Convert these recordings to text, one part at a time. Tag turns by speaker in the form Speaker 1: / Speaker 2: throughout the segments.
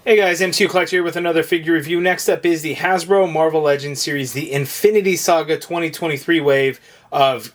Speaker 1: Hey guys, MCU Collector here with another figure review. Next up is the Hasbro Marvel Legends series, the Infinity Saga 2023 wave of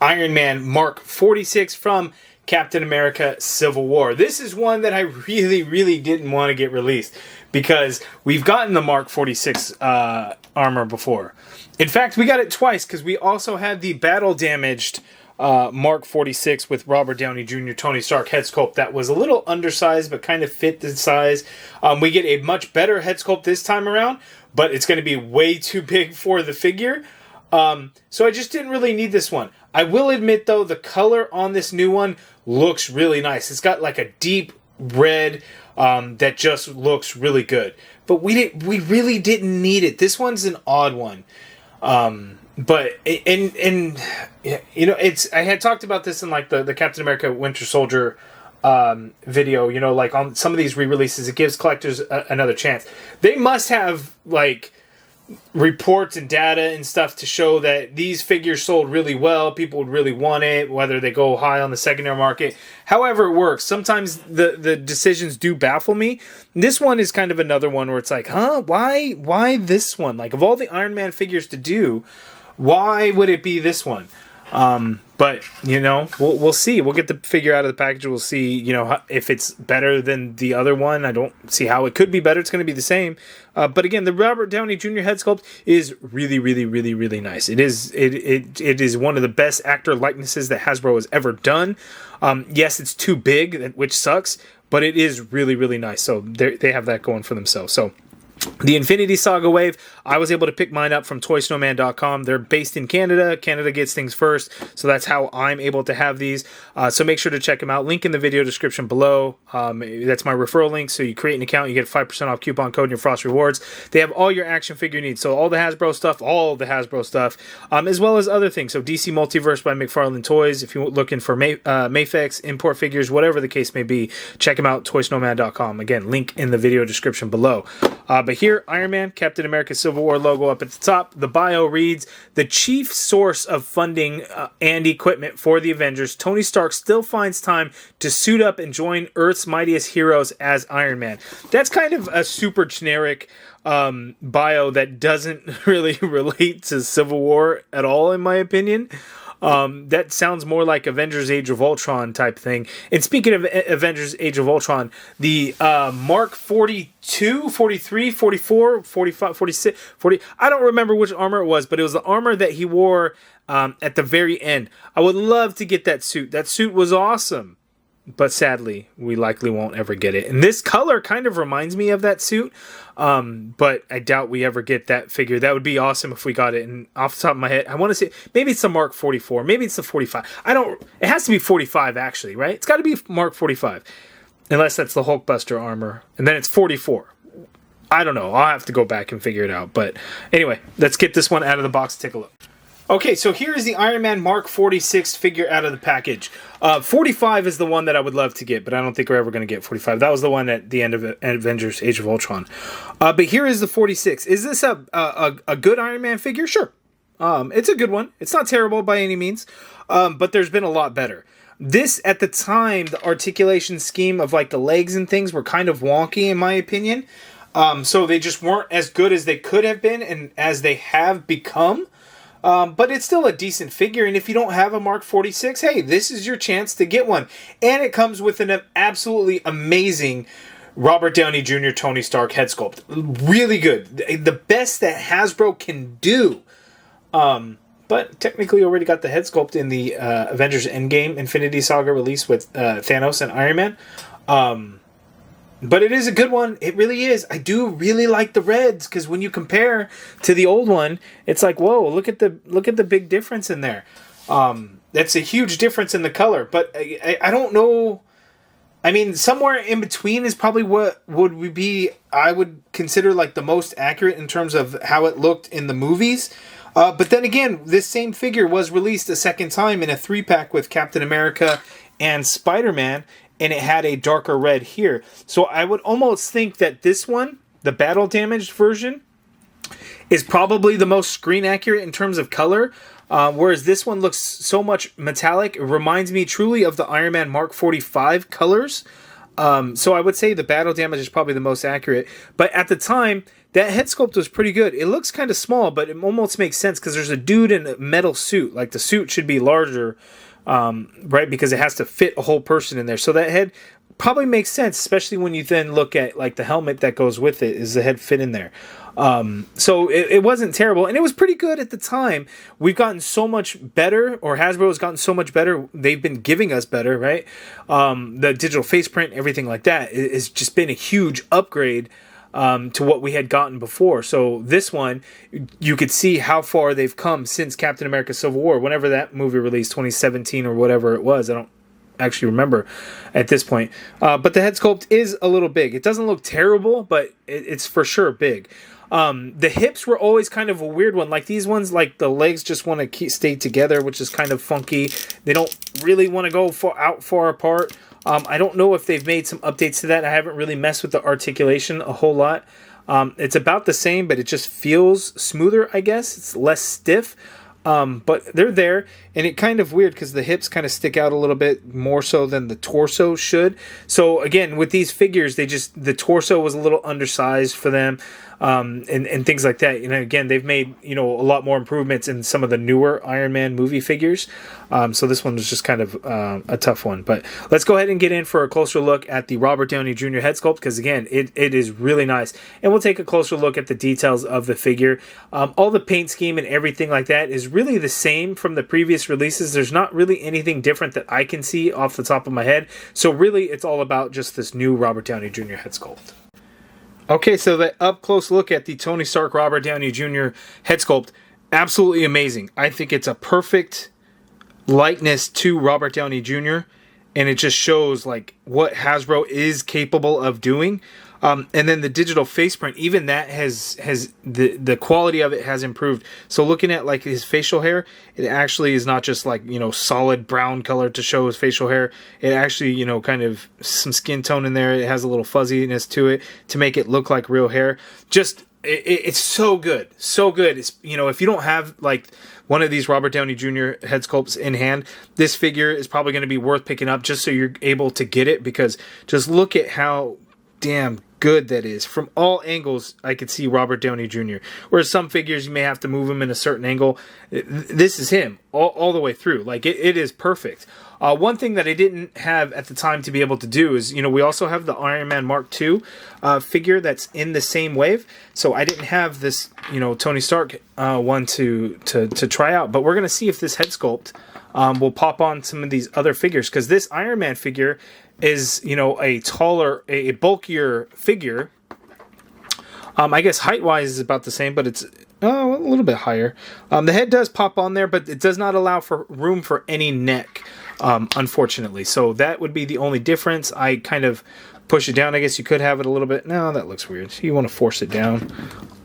Speaker 1: Iron Man Mark 46 from Captain America Civil War. This is one that I really didn't want to get released because we've gotten the Mark 46 armor before. In fact, we got it twice because we also had the battle damaged Mark 46 with Robert Downey Jr. Tony Stark head sculpt that was a little undersized but kind of fit the size. We get a much better head sculpt this time around, but it's going to be way too big for the figure. So I just didn't really need this one. I will admit though, the color on this new one looks really nice. It's got like a deep red that just looks really good. But we really didn't need it. This one's an odd one. But and you know, I had talked about this in like the Captain America Winter Soldier video, you know, like on some of these re-releases, it gives collectors another chance. They must have like reports and data and stuff to show that these figures sold really well, people would really want it, whether they go high on the secondary market. However it works, sometimes the decisions do baffle me. This one is kind of another one where it's like, why this one? Like, of all the Iron Man figures to do, why would it be this one? But you know, we'll see. We'll get the figure out of the package. We'll see, you know, if it's better than the other one. I don't see how it could be better. It's going to be the same. But again, the Robert Downey Jr. head sculpt is really nice. It is one of the best actor likenesses that Hasbro has ever done. Yes, it's too big, which sucks, but it is really nice. So they have that going for themselves. So the Infinity Saga wave, I was able to pick mine up from ToySnowman.com. They're based in Canada. Canada gets things first, so that's how I'm able to have these. So make sure to check them out. Link in the video description below. That's my referral link. So you create an account, you get a 5% off coupon code in your Frost Rewards. They have all your action figure needs. So all the Hasbro stuff, as well as other things. So DC Multiverse by McFarlane Toys. If you're looking for Mafex, import figures, whatever the case may be, check them out, ToySnowman.com. Again, link in the video description below. But here, Iron Man, Captain America Civil War logo up at the top. The bio reads, the chief source of funding and equipment for the Avengers, Tony Stark still finds time to suit up and join Earth's mightiest heroes as Iron Man. That's kind of a super generic bio that doesn't really relate to Civil War at all, in my opinion. That sounds more like Avengers Age of Ultron type thing. And speaking of Avengers Age of Ultron, the Mark 42, 43, 44, 45, 46, 40, I don't remember which armor it was, but it was the armor that he wore at the very end. I would love to get that suit. That suit was awesome. But sadly, we likely won't ever get it. And this color kind of reminds me of that suit. But I doubt we ever get that figure. That would be awesome if we got it. And off the top of my head, I want to say, maybe it's the Mark 44. Maybe it's the 45. It has to be 45 actually, right? It's got to be Mark 45. Unless that's the Hulkbuster armor. And then it's 44. I don't know. I'll have to go back and figure it out. But anyway, let's get this one out of the box and take a look. Okay, so here is the Iron Man Mark 46 figure out of the package. 45 is the one that I would love to get, but I don't think we're ever going to get 45. That was the one at the end of Avengers Age of Ultron. But here is the 46. Is this a good Iron Man figure? Sure. It's a good one. It's not terrible by any means, but there's been a lot better. This, at the time, the articulation scheme of like the legs and things were kind of wonky, in my opinion. So they just weren't as good as they could have been and as they have become. But it's still a decent figure, and if you don't have a Mark 46, hey, this is your chance to get one. And it comes with an absolutely amazing Robert Downey Jr. Tony Stark head sculpt. Really good. The best that Hasbro can do. But technically already got the head sculpt in the Avengers Endgame Infinity Saga release with Thanos and Iron Man. But it is a good one. It really is. I do really like the reds because when you compare to the old one, it's like, whoa, look at the big difference in there. That's a huge difference in the color. But I don't know. I mean, somewhere in between is probably what would be, I would consider like the most accurate in terms of how it looked in the movies. But then again, this same figure was released a second time in a 3-pack with Captain America and Spider-Man. And it had a darker red here. So I would almost think that this one, the battle damaged version, is probably the most screen accurate in terms of color. Whereas this one looks so much metallic. It reminds me truly of the Iron Man Mark 45 colors. So I would say the battle damage is probably the most accurate. But at the time, that head sculpt was pretty good. It looks kind of small, but it almost makes sense because there's a dude in a metal suit. Like, the suit should be larger, right? Because it has to fit a whole person in there. So that head probably makes sense, especially when you then look at, like, the helmet that goes with it. Is the head fit in there? So it wasn't terrible, and it was pretty good at the time. We've gotten so much better, or Hasbro has gotten so much better. They've been giving us better, right? The digital face print, everything like that, has just been a huge upgrade to what we had gotten before. So this one, you could see how far they've come since Captain America Civil War, whenever that movie released, 2017 or whatever it was. I don't actually remember at this point. But the head sculpt is a little big. It doesn't look terrible, but it's for sure big. The hips were always kind of a weird one. Like, these ones, like, the legs just want to stay together, which is kind of funky. They don't really want to go far apart. I don't know if they've made some updates to that. I haven't really messed with the articulation a whole lot. It's about the same, but it just feels smoother, I guess. It's less stiff. But they're there, and it kind of weird because the hips kind of stick out a little bit more so than the torso should. So again, with these figures, the torso was a little undersized for them, and things like that. You know, again, they've made, you know, a lot more improvements in some of the newer Iron Man movie figures. So this one was just kind of a tough one. But let's go ahead and get in for a closer look at the Robert Downey Jr. head sculpt, because again, it is really nice. And we'll take a closer look at the details of the figure. All the paint scheme and everything like that is really the same from the previous releases. There's not really anything different that I can see off the top of my head. So really, it's all about just this new Robert Downey Jr. head sculpt. Okay, so the up-close look at the Tony Stark Robert Downey Jr. head sculpt, absolutely amazing. I think it's a perfect likeness to Robert Downey Jr., and it just shows, like, what Hasbro is capable of doing. And then the digital face print, even that has the quality of it has improved. So looking at, like, his facial hair, it actually is not just, like, you know, solid brown color to show his facial hair. It actually, you know, kind of some skin tone in there. It has a little fuzziness to it to make it look like real hair. Just it's so good, so good. It's, you know, if you don't have, like, one of these Robert Downey Jr. head sculpts in hand, this figure is probably going to be worth picking up just so you're able to get it, because just look at how damn good that is. From all angles, I could see Robert Downey Jr. Whereas some figures, you may have to move him in a certain angle. This is him all the way through. Like, it is perfect. One thing that I didn't have at the time to be able to do is, you know, we also have the Iron Man Mark II figure that's in the same wave. So I didn't have this, you know, Tony Stark one to try out. But we're going to see if this head sculpt will pop on some of these other figures. Because this Iron Man figure is, you know, a taller, a bulkier figure. I guess height-wise is about the same, but it's a little bit higher. The head does pop on there, but it does not allow for room for any neck, unfortunately. So that would be the only difference. I kind of push it down. I guess you could have it a little bit. No, that looks weird. So you want to force it down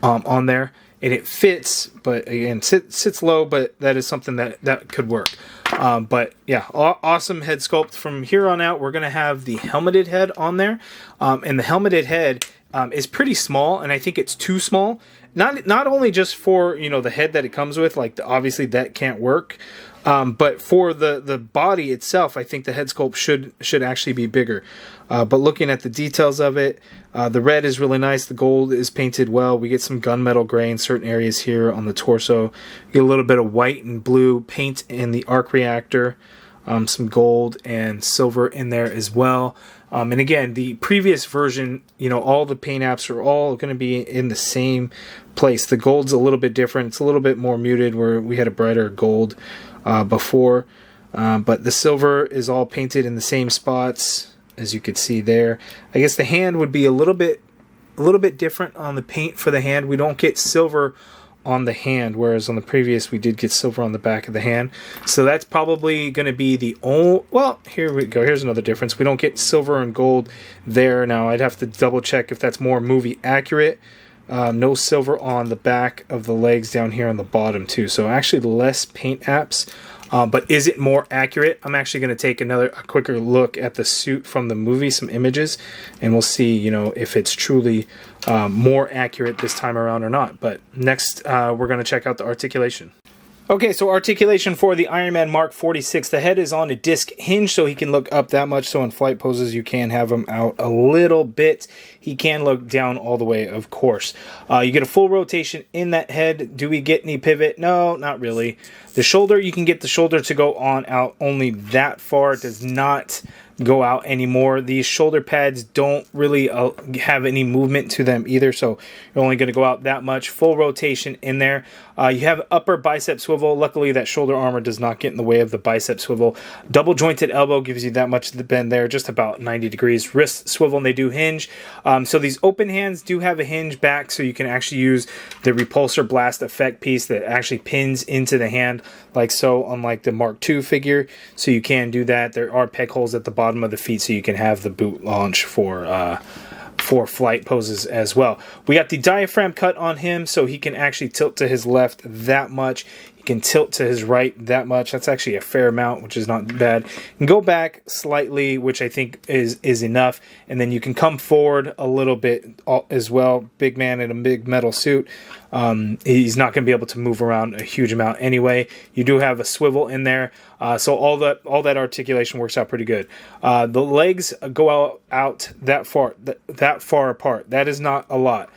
Speaker 1: on there. And it fits, but again, sits low, but that is something that could work. But yeah, awesome head sculpt. From here on out, we're going to have the helmeted head on there. And the helmeted head is pretty small, and I think it's too small. Not only just for, you know, the head that it comes with, like, obviously that can't work. But for the body itself, I think the head sculpt should actually be bigger. But looking at the details of it, the red is really nice. The gold is painted well. We get some gunmetal gray in certain areas here on the torso. We get a little bit of white and blue paint in the arc reactor. Some gold and silver in there as well. And again, the previous version, you know, all the paint apps are all going to be in the same place. The gold's a little bit different. It's a little bit more muted, where we had a brighter gold before. But the silver is all painted in the same spots, as you could see there. I guess the hand would be a little bit different on the paint for the hand. We don't get silver on the hand, whereas on the previous we did get silver on the back of the hand. So that's probably going to be the only... Well, here we go. Here's another difference. We don't get silver and gold there. Now, I'd have to double check if that's more movie accurate. No silver on the back of the legs down here on the bottom too. So actually less paint apps. But is it more accurate? I'm actually going to take a quicker look at the suit from the movie, some images, and we'll see, you know, if it's truly more accurate this time around or not. But next, we're going to check out the articulation. Okay, so articulation for the Iron Man Mark 46. The head is on a disc hinge, so he can look up that much. So in flight poses, you can have him out a little bit. He can look down all the way, of course. You get a full rotation in that head. Do we get any pivot? No, not really. The shoulder, you can get the shoulder to go on out only that far. It does not go out anymore. These shoulder pads don't really have any movement to them either, so you're only going to go out that much. Full rotation in there. You have upper bicep swivel. Luckily, that shoulder armor does not get in the way of the bicep swivel. Double jointed elbow gives you that much of the bend there, just about 90 degrees. Wrist swivel, and they do hinge. So these open hands do have a hinge back, so you can actually use the repulsor blast effect piece that actually pins into the hand, like so, unlike the Mark II figure. So you can do that. There are peg holes at the bottom of the feet, so you can have the boot launch for flight poses as well. We got the diaphragm cut on him, so he can actually tilt to his left that much. He can tilt to his right that much. That's actually a fair amount, which is not bad. You can go back slightly, which I think is enough, and then you can come forward a little bit as well. Big man in a big metal suit. He's not going to be able to move around a huge amount anyway. You do have a swivel in there, so all that articulation works out pretty good. The legs go out that far apart. That is not a lot.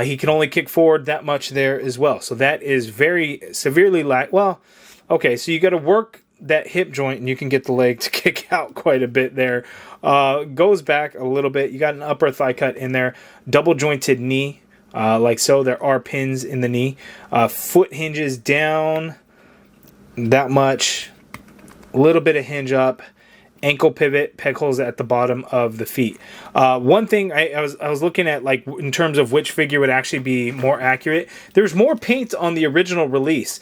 Speaker 1: He can only kick forward that much there as well. So that is very severely well, okay, so you got to work that hip joint, and you can get the leg to kick out quite a bit there. Goes back a little bit. You got an upper thigh cut in there. Double jointed knee. Like so, there are pins in the knee. Foot hinges down that much. A little bit of hinge up. Ankle pivot, peg holes at the bottom of the feet. One thing I was looking at, like in terms of which figure would actually be more accurate. There's more paint on the original release.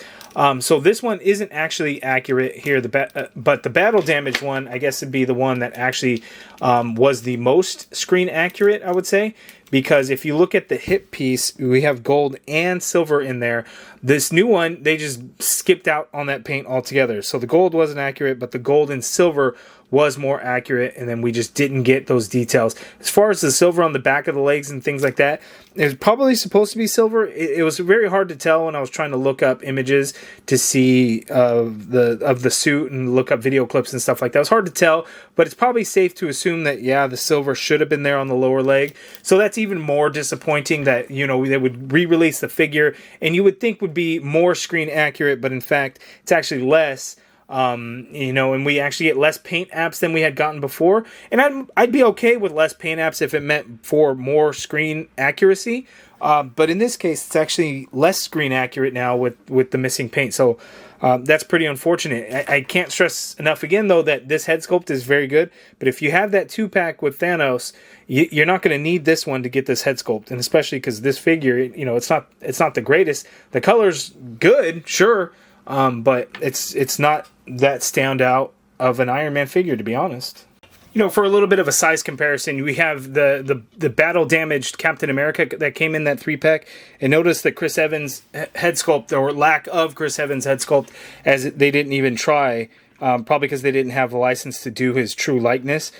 Speaker 1: So this one isn't actually accurate here, but the battle damage one, I guess, would be the one that actually was the most screen accurate, I would say. Because if you look at the hip piece, we have gold and silver in there. This new one, they just skipped out on that paint altogether. So the gold wasn't accurate, but the gold and silver was more accurate, and then we just didn't get those details. As far as the silver on the back of the legs and things like that, it was probably supposed to be silver. It was very hard to tell when I was trying to look up images to see the suit and look up video clips and stuff like that. It was hard to tell, but it's probably safe to assume that, yeah, the silver should have been there on the lower leg. So that's even more disappointing that, you know, they would re-release the figure, and you would think would be more screen accurate, but in fact, it's actually less. You know, and we actually get less paint apps than we had gotten before. And I'd be okay with less paint apps if it meant for more screen accuracy. But in this case, it's actually less screen accurate now with the missing paint. So that's pretty unfortunate. I can't stress enough again, though, that this head sculpt is very good. But if you have that 2-pack with Thanos, you're not going to need this one to get this head sculpt. And especially because this figure, you know, it's not the greatest. The color's good, sure. But it's not that standout of an Iron Man figure, to be honest. You know, for a little bit of a size comparison, we have the battle damaged Captain America that came in that 3-pack, and notice that Chris Evans' head sculpt, or lack of Chris Evans' head sculpt, as they didn't even try. Probably because they didn't have the license to do his true likeness.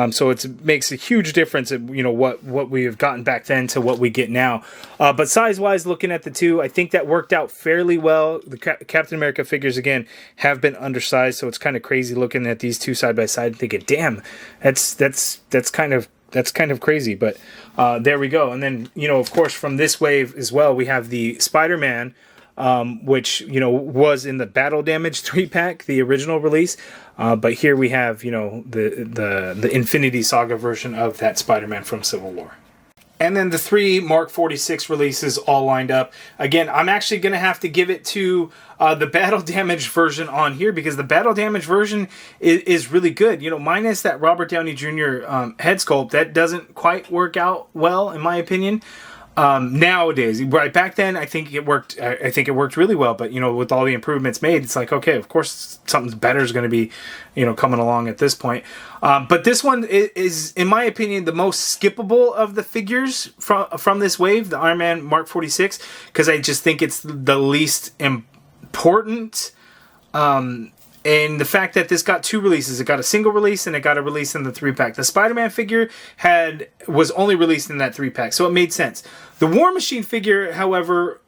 Speaker 1: So it makes a huge difference, you know, what we have gotten back then to what we get now. But size-wise, looking at the two, I think that worked out fairly well. The Captain America figures, again, have been undersized, so it's kind of crazy looking at these two side by side and thinking, damn, that's kind of crazy. But there we go. And then, you know, of course, from this wave as well, we have the Spider-Man, which, you know, was in the battle damage 3-pack, the original release. But here we have, you know, the Infinity Saga version of that Spider-Man from Civil War. And then the 3 Mark 46 releases all lined up. Again, I'm actually going to have to give it to the battle damage version on here, because the battle damage version is really good. You know, minus that Robert Downey Jr. Head sculpt, that doesn't quite work out well, in my opinion. Nowadays, right back then, I think it worked. I think it worked really well. But, you know, with all the improvements made, it's like, okay, of course, something better is going to be, you know, coming along at this point. But this one is, in my opinion, the most skippable of the figures from this wave, the Iron Man Mark 46, because I just think it's the least important. And the fact that this got 2 releases, it got a single release and it got a release in the 3-pack. The Spider-Man figure was only released in that 3-pack, so it made sense. The War Machine figure, however,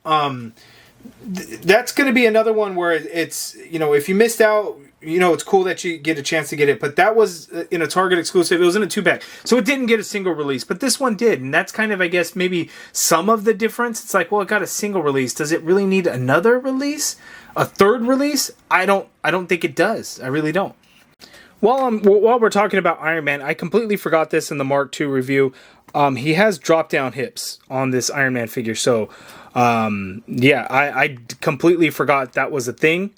Speaker 1: that's going to be another one where it's, if you missed out, it's cool that you get a chance to get it. But that was in a Target exclusive. It was in a 2-pack. So it didn't get a single release. But this one did. And that's kind of, I guess, maybe some of the difference. It's like, well, it got a single release. Does it really need another release? A third release? I don't think it does. I really don't. While we're talking about Iron Man, I completely forgot this in the Mark II review. He has drop-down hips on this Iron Man figure. So, yeah, I completely forgot that was a thing.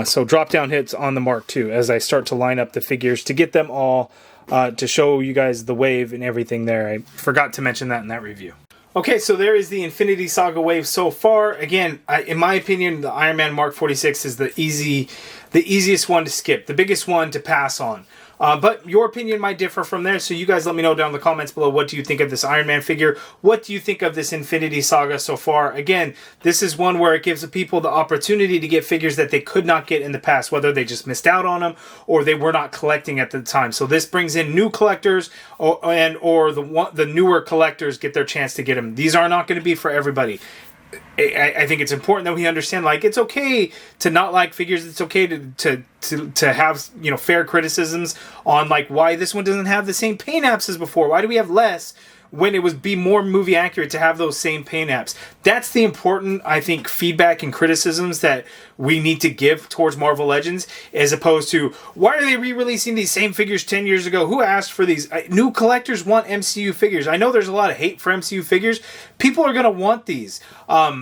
Speaker 1: So drop-down hips on the Mark II as I start to line up the figures to get them all to show you guys the wave and everything there. I forgot to mention that in that review. Okay, so there is the Infinity Saga wave so far. Again, in my opinion, the Iron Man Mark 46 is the easiest one to skip, the biggest one to pass on. But your opinion might differ from there, so you guys let me know down in the comments below. What do you think of this Iron Man figure? What do you think of this Infinity Saga so far? Again, this is one where it gives the people the opportunity to get figures that they could not get in the past, whether they just missed out on them or they were not collecting at the time. So this brings in new collectors, or the newer collectors get their chance to get them. These are not going to be for everybody. I think it's important that we understand, like, it's okay to not like figures. It's okay to have, fair criticisms on, like, why this one doesn't have the same paint apps as before. Why do we have less when it would be more movie accurate to have those same paint apps? That's the important, I think, feedback and criticisms that we need to give towards Marvel Legends, as opposed to, why are they re-releasing these same figures 10 years ago? Who asked for these? New collectors want MCU figures. I know there's a lot of hate for MCU figures. People are going to want these. A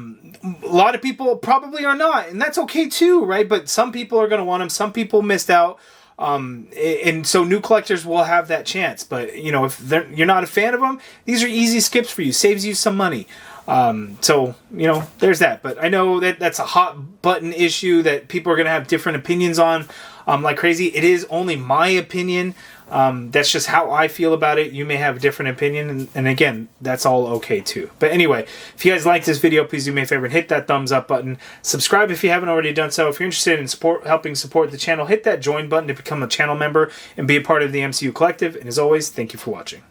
Speaker 1: lot of people probably are not, and that's okay too, right? But some people are going to want them. Some people missed out. And so new collectors will have that chance. But, if you're not a fan of them, these are easy skips for you. Saves you some money. So, there's that. But I know that that's a hot button issue that people are going to have different opinions on like crazy. It is only my opinion. That's just how I feel about it. You may have a different opinion, and again, that's all okay too. But anyway, if you guys like this video, please do me a favor and hit that thumbs up button. Subscribe if you haven't already done so. If you're interested in helping support the channel, hit that join button to become a channel member and be a part of the MCU Collective. And as always, thank you for watching.